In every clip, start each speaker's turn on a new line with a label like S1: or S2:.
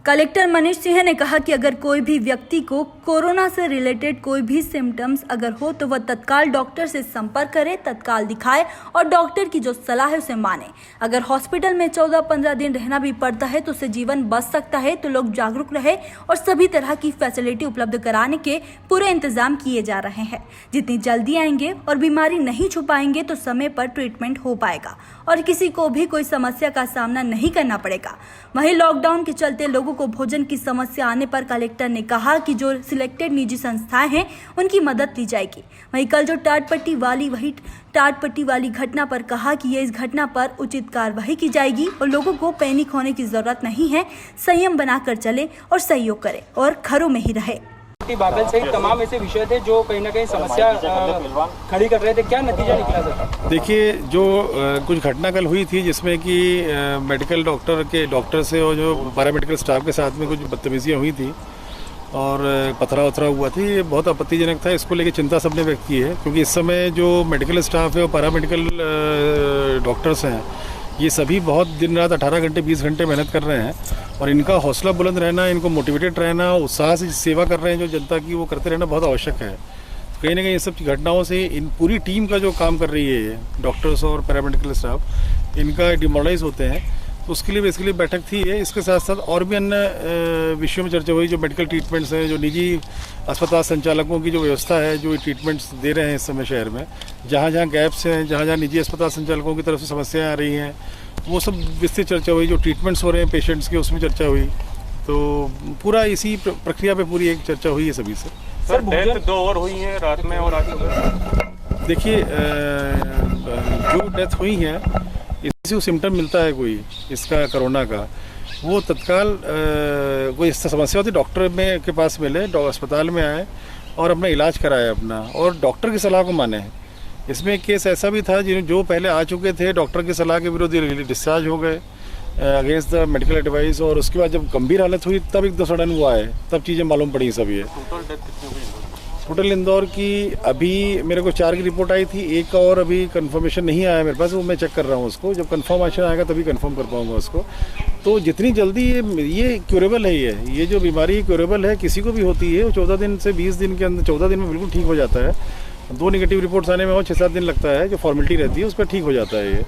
S1: Collector Manish Singh ने कहा कि अगर कोई भी व्यक्ति को कोरोना से रिलेटेड कोई भी सिम्टम्स अगर हो तो वह तत्काल डॉक्टर से संपर्क करे, तत्काल दिखाए और डॉक्टर की जो सलाह है उसे माने। अगर हॉस्पिटल में 14-15 दिन रहना भी पड़ता है तो उससे जीवन बच सकता है। तो लोग जागरूक रहे और सभी तरह की फैसिलिटी उपलब्ध कराने के पूरे इंतजाम किए जा रहे हैं। जितनी जल्दी आएंगे और बीमारी नहीं छुपाएंगे तो समय पर ट्रीटमेंट हो पाएगा और किसी को भी कोई समस्या का सामना नहीं करना पड़ेगा। वहीं लॉकडाउन के चलते लोगों को भोजन की समस्या आने पर कलेक्टर ने कहा कि जो सिलेक्टेड निजी संस्थाएं हैं उनकी मदद ली जाएगी। वहीं कल जो टाट पट्टी वाली घटना पर कहा कि इस घटना पर उचित कार्रवाई की जाएगी और लोगों को पैनिक होने की जरूरत नहीं है। संयम बनाकर चले और सहयोग करें और घरों में ही रहे।
S2: बादल सहित तमाम ऐसे विषय थे जो कहीं ना कहीं समस्या खड़ी कर रहे थे, क्या नतीजा निकला सर?
S3: देखिए, जो कुछ घटना कल हुई थी जिसमें कि मेडिकल डॉक्टर से और जो पैरामेडिकल स्टाफ के साथ में कुछ बदतमीजियाँ हुई थी और पथरा वथरा हुआ थी, ये बहुत आपत्तिजनक था। इसको लेकर चिंता सबने व्यक्त की है क्योंकि इस समय जो मेडिकल स्टाफ है और पैरामेडिकल डॉक्टर्स हैं ये सभी बहुत दिन रात 18 घंटे 20 घंटे मेहनत कर रहे हैं और इनका हौसला बुलंद रहना, इनको मोटिवेटेड रहना, उत्साह से सेवा कर रहे हैं जो जनता की, वो करते रहना बहुत आवश्यक है। कहीं ना कहीं इन सब घटनाओं से इन पूरी टीम का जो काम कर रही है डॉक्टर्स और पैरामेडिकल स्टाफ, इनका डिमोरलाइज होते हैं। तो उसके लिए बेसिकली बैठक थी है। इसके साथ साथ और भी अन्य विषयों में चर्चा हुई, जो मेडिकल ट्रीटमेंट्स हैं, जो निजी अस्पताल संचालकों की जो व्यवस्था है, जो ट्रीटमेंट्स दे रहे हैं इस समय शहर में, जहाँ जहाँ गैप्स हैं, जहाँ जहाँ निजी अस्पताल संचालकों की तरफ से समस्याएं आ रही हैं, वो सब विस्तृत चर्चा हुई। जो ट्रीटमेंट्स हो रहे हैं पेशेंट्स के, उसमें चर्चा हुई। तो पूरा इसी प्रक्रिया पे पूरी एक चर्चा हुई है सभी से।
S4: सर, डेथ 2 और हुई है रात में और आज।
S3: देखिए, जो डेथ हुई है किसी को सिम्टम मिलता है कोई इसका कोरोना का, वो तत्काल कोई समस्या होती डॉक्टर के पास मिले, अस्पताल में आए और अपना इलाज कराए अपना, और डॉक्टर की सलाह को माने। इसमें केस ऐसा भी था जो पहले आ चुके थे, डॉक्टर की सलाह के विरुद्ध डिस्चार्ज हो गए अगेंस्ट द मेडिकल एडवाइस, और उसके बाद जब गंभीर हालत हुई तब एक सडन वो आए, तब चीज़ें मालूम पड़ी सब। ये टोटल इंदौर की अभी मेरे को 4 की रिपोर्ट आई थी, एक और अभी कंफर्मेशन नहीं आया मेरे पास, वो मैं चेक कर रहा हूँ उसको। जब कंफर्मेशन आएगा तभी कंफर्म कर पाऊंगा उसको। तो जितनी जल्दी ये क्यूरेबल है, ये जो बीमारी क्यूरेबल है, किसी को भी होती है, वो 14 दिन से 20 दिन के अंदर, 14 दिन में बिल्कुल ठीक हो जाता है। 2 नेगेटिव रिपोर्ट्स आने में और 6-7 दिन लगता है, जो फॉर्मेलिटी रहती है उस पर ठीक हो जाता है।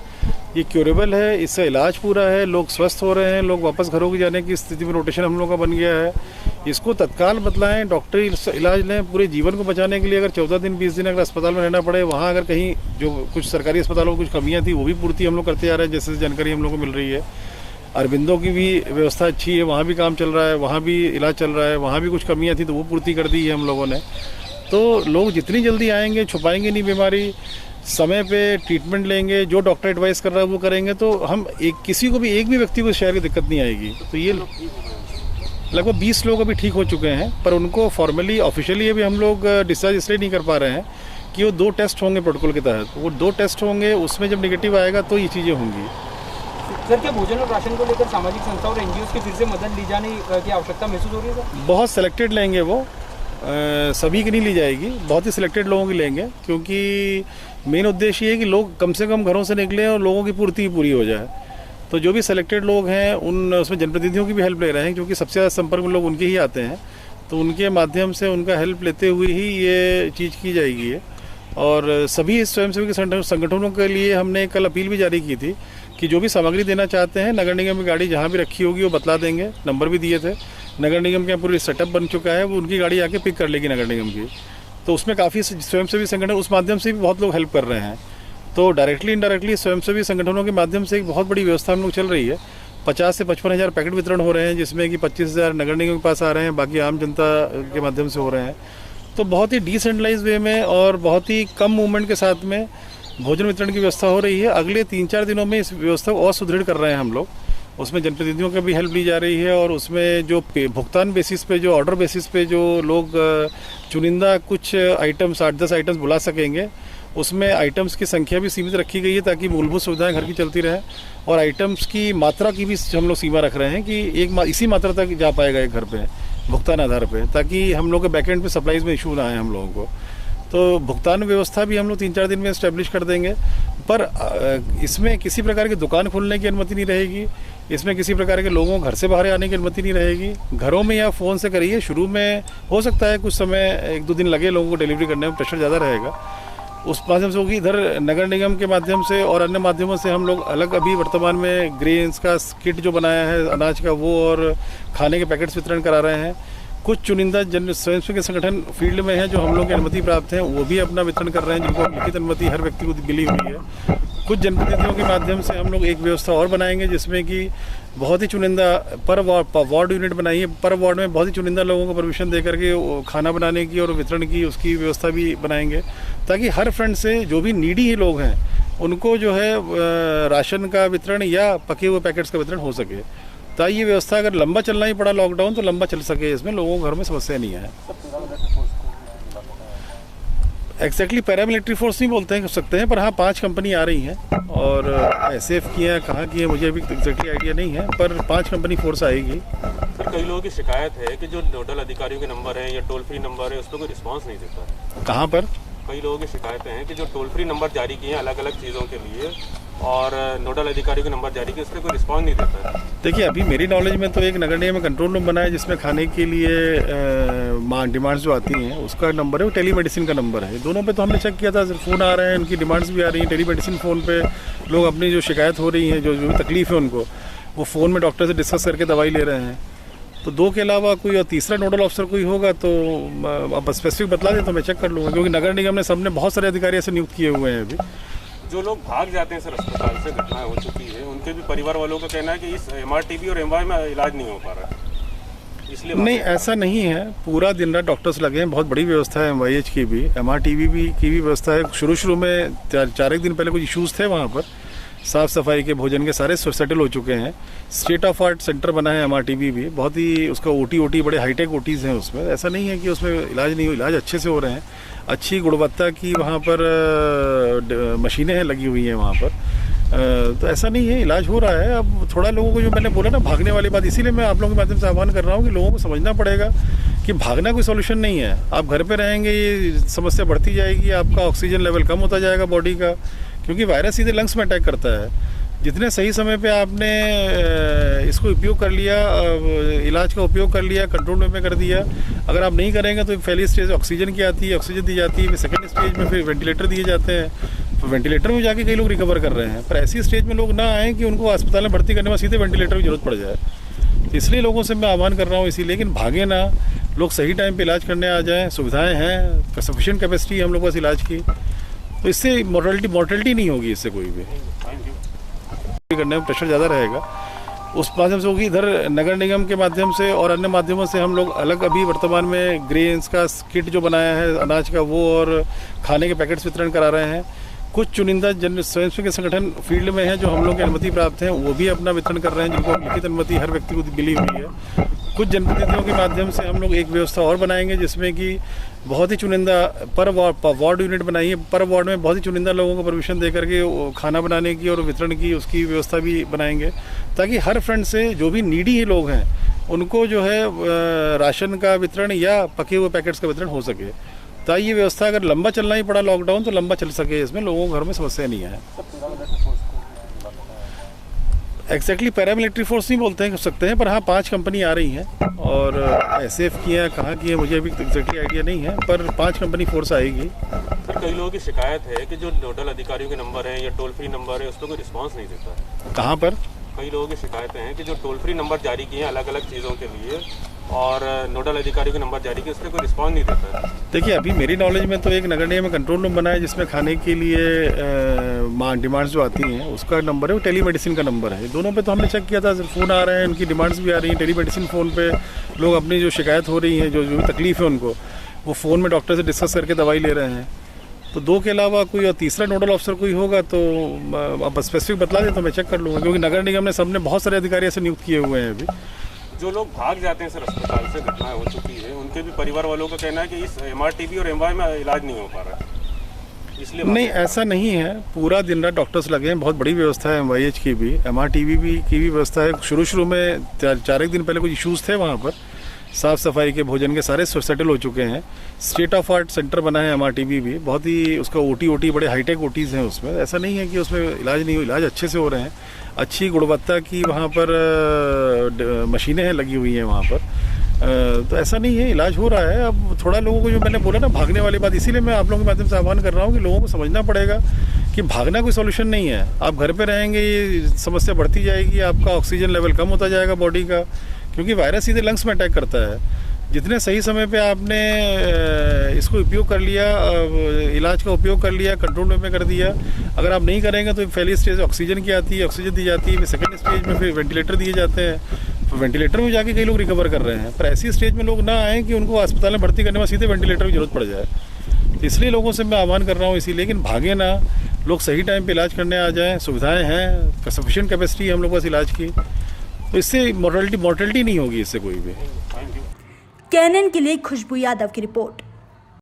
S3: ये क्यूरेबल है, इसका इलाज पूरा है, लोग स्वस्थ हो रहे हैं, लोग वापस घरों को जाने की स्थिति में रोटेशन हम लोगों का बन गया है। इसको तत्काल बतलाएं, डॉक्टरी इलाज लें। पूरे जीवन को बचाने के लिए अगर 14 दिन 20 दिन अगर अस्पताल में रहना पड़े, वहाँ अगर कहीं जो कुछ सरकारी अस्पतालों में कुछ कमियाँ थी वो भी पूर्ति हम लोग करते आ रहे हैं, जैसे जानकारी हम लोग को मिल रही है। अरविंदों की भी व्यवस्था अच्छी है, वहाँ भी काम चल रहा है, वहाँ भी इलाज चल रहा है, वहाँ भी कुछ कमियाँ थी तो वो पूर्ति कर दी है हम लोगों ने। तो लोग जितनी जल्दी आएंगे, छुपाएंगे नहीं बीमारी, समय पे ट्रीटमेंट लेंगे, जो डॉक्टर एडवाइस कर रहा है वो करेंगे, तो हम किसी को भी, एक भी व्यक्ति को शहर की दिक्कत नहीं आएगी। तो ये लगभग 20 लोग अभी ठीक हो चुके हैं, पर उनको फॉर्मली ऑफिशियली अभी हम लोग डिस्चार्ज इसलिए नहीं कर पा रहे हैं कि वो 2 टेस्ट होंगे प्रोटोकॉल के तहत। वो 2 टेस्ट होंगे, उसमें जब निगेटिव आएगा तो ये चीज़ें होंगी।
S2: सर, क्या भोजन और राशन को लेकर सामाजिक संस्था और एनजीओ की फिर से मदद ली जाने की आवश्यकता महसूस हो रही है सर?
S3: बहुत सिलेक्टेड लेंगे वो, सभी की नहीं ली जाएगी, बहुत ही सिलेक्टेड लोगों की लेंगे, क्योंकि मेन उद्देश्य ये है कि लोग कम से कम घरों से निकलें और लोगों की पूर्ति पूरी हो जाए। तो जो भी सिलेक्टेड लोग हैं उसमें जनप्रतिनिधियों की भी हेल्प ले रहे हैं, क्योंकि सबसे ज़्यादा संपर्क में लोग उनके ही आते हैं, तो उनके माध्यम से उनका हेल्प लेते हुए ही ये चीज़ की जाएगी। और सभी स्वयंसेवी संगठनों के लिए हमने कल अपील भी जारी की थी कि जो भी सामग्री देना चाहते हैं, नगर निगम की गाड़ी जहाँ भी रखी होगी वो बतला देंगे, नंबर भी दिए थे। नगर निगम का पूरी सेटअप बन चुका है, वो उनकी गाड़ी आके पिक कर लेगी नगर निगम की। तो उसमें काफ़ी स्वयंसेवी संगठन, उस माध्यम से भी बहुत लोग हेल्प कर रहे हैं। तो डायरेक्टली इनडायरेक्टली स्वयंसेवी संगठनों के माध्यम से एक बहुत बड़ी व्यवस्था हम लोग चल रही है। 50 से 55 हज़ार पैकेट वितरण हो रहे हैं, जिसमें कि 25,000 नगर निगम के पास आ रहे हैं, बाकी आम जनता के माध्यम से हो रहे हैं। तो बहुत ही डिसेंट्रलाइज वे में और बहुत ही कम मूवमेंट के साथ में भोजन वितरण की व्यवस्था हो रही है। अगले 3-4 दिनों में इस व्यवस्था को और सुदृढ़ कर रहे हैं हम लोग। उसमें जनप्रतिनिधियों की भी हेल्प ली जा रही है, और उसमें जो भुगतान बेसिस पे, जो ऑर्डर बेसिस पे जो लोग चुनिंदा कुछ आइटम्स 8-10 आइटम्स बुला सकेंगे, उसमें आइटम्स की संख्या भी सीमित रखी गई है ताकि मूलभूत सुविधाएं घर की चलती रहे, और आइटम्स की मात्रा की भी हम लोग सीमा रख रहे हैं कि इसी मात्रा तक जा पाएगा एक घर पे भुगतान आधार पे, ताकि हम लोग के बैकएंड पे सप्लाईज में इशू ना आए हम लोगों को। तो भुगतान व्यवस्था भी हम लोग 3-4 दिन में इस्टेब्लिश कर देंगे, पर इसमें किसी प्रकार की दुकान खोलने की अनुमति नहीं रहेगी। इसमें किसी प्रकार के लोगों को घर से बाहर आने की अनुमति नहीं रहेगी। घरों में या फ़ोन से करिए। शुरू में हो सकता है कुछ समय 1-2 दिन लगे लोगों को डिलीवरी करने में, प्रेशर ज़्यादा रहेगा, उस माध्यम से होगी। इधर नगर निगम के माध्यम से और अन्य माध्यमों से हम लोग अलग अभी वर्तमान में ग्रेन्स का किट जो बनाया है अनाज का, वो और खाने के पैकेट्स वितरण करा रहे हैं। कुछ चुनिंदा जन स्वयंसेवी संगठन फील्ड में हैं जो हम लोग की अनुमति प्राप्त है, वो भी अपना वितरण कर रहे हैं, जिनको लिखित अनुमति हर व्यक्ति को मिली हुई है। कुछ जनप्रतिनिधियों के माध्यम से हम लोग एक व्यवस्था और बनाएंगे जिसमें कि बहुत ही चुनिंदा पर वार्ड यूनिट बनाई है, पर वार्ड में बहुत ही चुनिंदा लोगों को परमिशन दे करके खाना बनाने की और वितरण की उसकी व्यवस्था भी बनाएंगे, ताकि हर फ्रंट से जो भी नीडी लोग हैं उनको जो है राशन का वितरण या पके हुए पैकेट्स का वितरण हो सके। तो ये व्यवस्था अगर लंबा चलना ही पड़ा लॉकडाउन तो लंबा चल सके, इसमें लोगों को घर में समस्या नहीं है। एक्जैक्टली पैरामिलिट्री फोर्स नहीं बोलते हैं सकते हैं, पर हाँ 5 कंपनी आ रही हैं और SF की हैं, कहाँ की है मुझे अभी एक्जैक्टली आइडिया नहीं है, पर 5 कंपनी फोर्स आएगी।
S4: सर कई लोगों की शिकायत है कि जो नोडल अधिकारियों के नंबर है या टोल फ्री नंबर है उस पर कोई रिस्पांस नहीं देता है।
S3: कहाँ पर?
S4: कई लोगों की शिकायतें हैं कि जो टोल फ्री नंबर जारी किए हैं अलग अलग चीज़ों के लिए और नोडल अधिकारियों के नंबर जारी किए उस पर कोई रिस्पॉन्स नहीं देता है।
S3: देखिए अभी मेरी नॉलेज में तो एक नगर निगम में कंट्रोल रूम बना है जिसमें खाने के लिए डिमांड्स जो आती हैं उसका नंबर है, वो टेलीमेडिसिन का नंबर है। दोनों पे तो हमने चेक किया था, फ़ोन आ रहे हैं, उनकी डिमांड्स भी आ रही हैं। टेलीमेडिसिन फ़ोन पे लोग अपनी जो शिकायत हो रही है, जो भी तकलीफ है उनको, वो फ़ोन में डॉक्टर से डिस्कस करके दवाई ले रहे हैं। तो 2 के अलावा कोई और तीसरा नोडल ऑफिसर कोई होगा तो आप स्पेसिफिक बतला दें तो मैं चेक कर लूँगा, क्योंकि नगर निगम ने सबने बहुत सारे अधिकारी ऐसे नियुक्त किए हुए हैं। अभी
S4: जो लोग भाग जाते हैं सर अस्पताल से, घटनाएं हो चुकी है, उनके भी परिवार वालों का कहना है कि इस MRTB और MY में इलाज नहीं हो पा रहा है, इसलिए
S3: नहीं ऐसा नहीं है। पूरा दिन रात डॉक्टर्स लगे हैं, बहुत बड़ी व्यवस्था है MYH की भी, MRTB की भी व्यवस्था है। शुरू में 4 दिन पहले कुछ इशूज़ थे वहाँ पर, साफ़ सफाई के भोजन के सारे सेटल हो चुके हैं। स्टेट ऑफ आर्ट सेंटर बना है MRTB भी, बहुत ही उसका OT बड़े हाईटेक OTs हैं उसमें। ऐसा नहीं है कि उसमें इलाज नहीं हो, इलाज अच्छे से हो रहे हैं, अच्छी गुणवत्ता की वहाँ पर मशीनें हैं लगी हुई हैं वहाँ पर। तो ऐसा नहीं है, इलाज हो रहा है। अब थोड़ा लोगों को जो मैंने बोला ना भागने वाली बात, इसीलिए मैं आप लोगों के माध्यम से आह्वान कर रहा हूँ कि लोगों को समझना पड़ेगा कि भागना कोई सोल्यूशन नहीं है। आप घर पे रहेंगे ये समस्या बढ़ती जाएगी, आपका ऑक्सीजन लेवल कम होता जाएगा बॉडी का, क्योंकि वायरस सीधे लंग्स में अटैक करता है। जितने सही समय पे आपने इसको उपयोग कर लिया, इलाज का उपयोग कर लिया, कंट्रोल में कर दिया, अगर आप नहीं करेंगे तो पहली स्टेज ऑक्सीजन की आती है, ऑक्सीजन दी जाती है, फिर सेकंड स्टेज में फिर वेंटिलेटर दिए जाते हैं, तो वेंटिलेटर में जाके कई लोग रिकवर कर रहे हैं। पर ऐसी स्टेज में लोग ना आए कि उनको अस्पताल में भर्ती करने में सीधे वेंटिलेटर की जरूरत पड़ जाए। तो इसलिए लोगों से मैं आह्वान कर रहा हूँ इसीलिए, लेकिन भागे ना, लोग सही टाइम पर इलाज करने आ जाएँ, सुविधाएँ हैं, सफिशिएंट कैपेसिटी है हम लोग के पास इलाज की, तो इससे मॉर्टेलिटी नहीं होगी इससे कोई भी। करने में प्रेशर ज़्यादा रहेगा, उस माध्यम से होगी। इधर नगर निगम के माध्यम से और अन्य माध्यमों से हम लोग अलग अभी वर्तमान में ग्रेन्स का किट जो बनाया है अनाज का, वो और खाने के पैकेट्स वितरण करा रहे हैं। कुछ चुनिंदा जन स्वयंसेवी संगठन फील्ड में हैं जो हम लोग की अनुमति प्राप्त है, वो भी अपना वितरण कर रहे हैं, जिनको लिखित अनुमति हर व्यक्ति को मिली हुई है। कुछ जनप्रतिनिधियों के माध्यम से हम लोग एक व्यवस्था और बनाएंगे जिसमें कि बहुत ही चुनिंदा पर वार्ड यूनिट बनाई है, पर वार्ड में बहुत ही चुनिंदा लोगों को परमिशन दे करके खाना बनाने की और वितरण की उसकी व्यवस्था भी बनाएंगे, ताकि हर फ्रंट से जो भी नीडी लोग हैं उनको जो है राशन का वितरण या पके हुए पैकेट्स का वितरण हो सके। तो ये व्यवस्था अगर लंबा चलना ही पड़ा लॉकडाउन तो लंबा चल सके, इसमें लोगों को घर में समस्या नहीं है। एक्जैक्टली पैरामिलिट्री फोर्स नहीं बोलते हैं सकते हैं, पर हाँ 5 कंपनी आ रही हैं और SF की हैं, कहाँ की है मुझे अभी एक्जैक्टली आइडिया नहीं है, पर 5 कंपनी फोर्स आएगी।
S4: सर कई लोगों की शिकायत है कि जो नोडल अधिकारियों के नंबर है या टोल फ्री नंबर है उस पर कोई रिस्पॉन्स नहीं देता है।
S3: कहाँ पर?
S4: कई लोगों की शिकायतें हैं कि जो टोल फ्री नंबर जारी किए हैं अलग अलग चीज़ों के लिए और नोडल अधिकारियों के नंबर जारी किए उस पर कोई रिस्पॉन्स नहीं देता है। देखिए
S3: अभी मेरी नॉलेज में तो एक नगर निगम में कंट्रोल रूम बना है जिसमें खाने के लिए डिमांड्स जो आती हैं उसका नंबर है, वो टेलीमेडिसिन का नंबर है। दोनों पे तो हमने चेक किया था, फ़ोन आ रहे हैं, उनकी डिमांड्स भी आ रही हैं। टेलीमेडिसिन फ़ोन पे लोग अपनी जो शिकायत हो रही है, जो भी तकलीफ है उनको, वो फ़ोन में डॉक्टर से डिस्कस करके दवाई ले रहे हैं। तो 2 के अलावा कोई और तीसरा नोडल ऑफिसर कोई होगा तो आप स्पेसिफिक बतला दें तो मैं चेक कर लूँगा, क्योंकि नगर निगम ने सबने बहुत सारे अधिकारी ऐसे नियुक्त किए हुए हैं। अभी
S4: जो लोग भाग जाते हैं सर अस्पताल से, घटनाएं हो चुकी है, उनके भी परिवार वालों का कहना है कि इस MRTB और MY में इलाज नहीं हो पा रहा है, इसलिए
S3: नहीं ऐसा नहीं है। पूरा दिन रात डॉक्टर्स लगे हैं, बहुत बड़ी व्यवस्था है MYH की भी, MRTB की भी व्यवस्था है। शुरू में 4 दिन पहले कुछ इशूज़ थे वहाँ पर, साफ़ सफाई के, भोजन के सारे सेटल हो चुके हैं। स्टेट ऑफ आर्ट सेंटर बना है MRTB भी, बहुत ही उसका OT बड़े हाईटेक OTs हैं उसमें। ऐसा नहीं है कि उसमें इलाज नहीं हो, इलाज अच्छे से हो रहे हैं। अच्छी गुणवत्ता की वहाँ पर मशीनें हैं लगी हुई हैं वहाँ पर। तो ऐसा नहीं है, इलाज हो रहा है। अब थोड़ा लोगों को, जो मैंने बोला ना भागने वाली बात, इसीलिए मैं आप लोगों के माध्यम से आह्वान कर रहा हूँ कि लोगों को समझना पड़ेगा कि भागना कोई सॉल्यूशन नहीं है। आप घर पे रहेंगे, ये समस्या बढ़ती जाएगी, आपका ऑक्सीजन लेवल कम होता जाएगा बॉडी का, क्योंकि वायरस सीधे लंग्स में अटैक करता है। जितने सही समय पे आपने इसको उपयोग कर लिया, इलाज का उपयोग कर लिया, कंट्रोल में कर दिया, अगर आप नहीं करेंगे तो पहली स्टेज ऑक्सीजन की आती है, ऑक्सीजन दी जाती है, फिर सेकंड स्टेज में फिर वेंटिलेटर दिए जाते हैं, तो वेंटिलेटर में जाके कई लोग रिकवर कर रहे हैं। पर ऐसी स्टेज में लोग ना आएँ कि उनको अस्पताल में भर्ती करने में सीधे वेंटिलेटर की जरूरत पड़ जाए। तो इसलिए लोगों से मैं आह्वान कर रहा हूँ इसीलिए, लेकिन भागे ना, लोग सही टाइम पे इलाज करने आ जाएं। सुविधाएं हैं, सफिशिएंट कैपेसिटी है हम लोग पास इलाज की, तो इससे मॉर्टेलिटी नहीं होगी इससे कोई भी।
S1: कैनन के लिए खुशबू यादव की रिपोर्ट।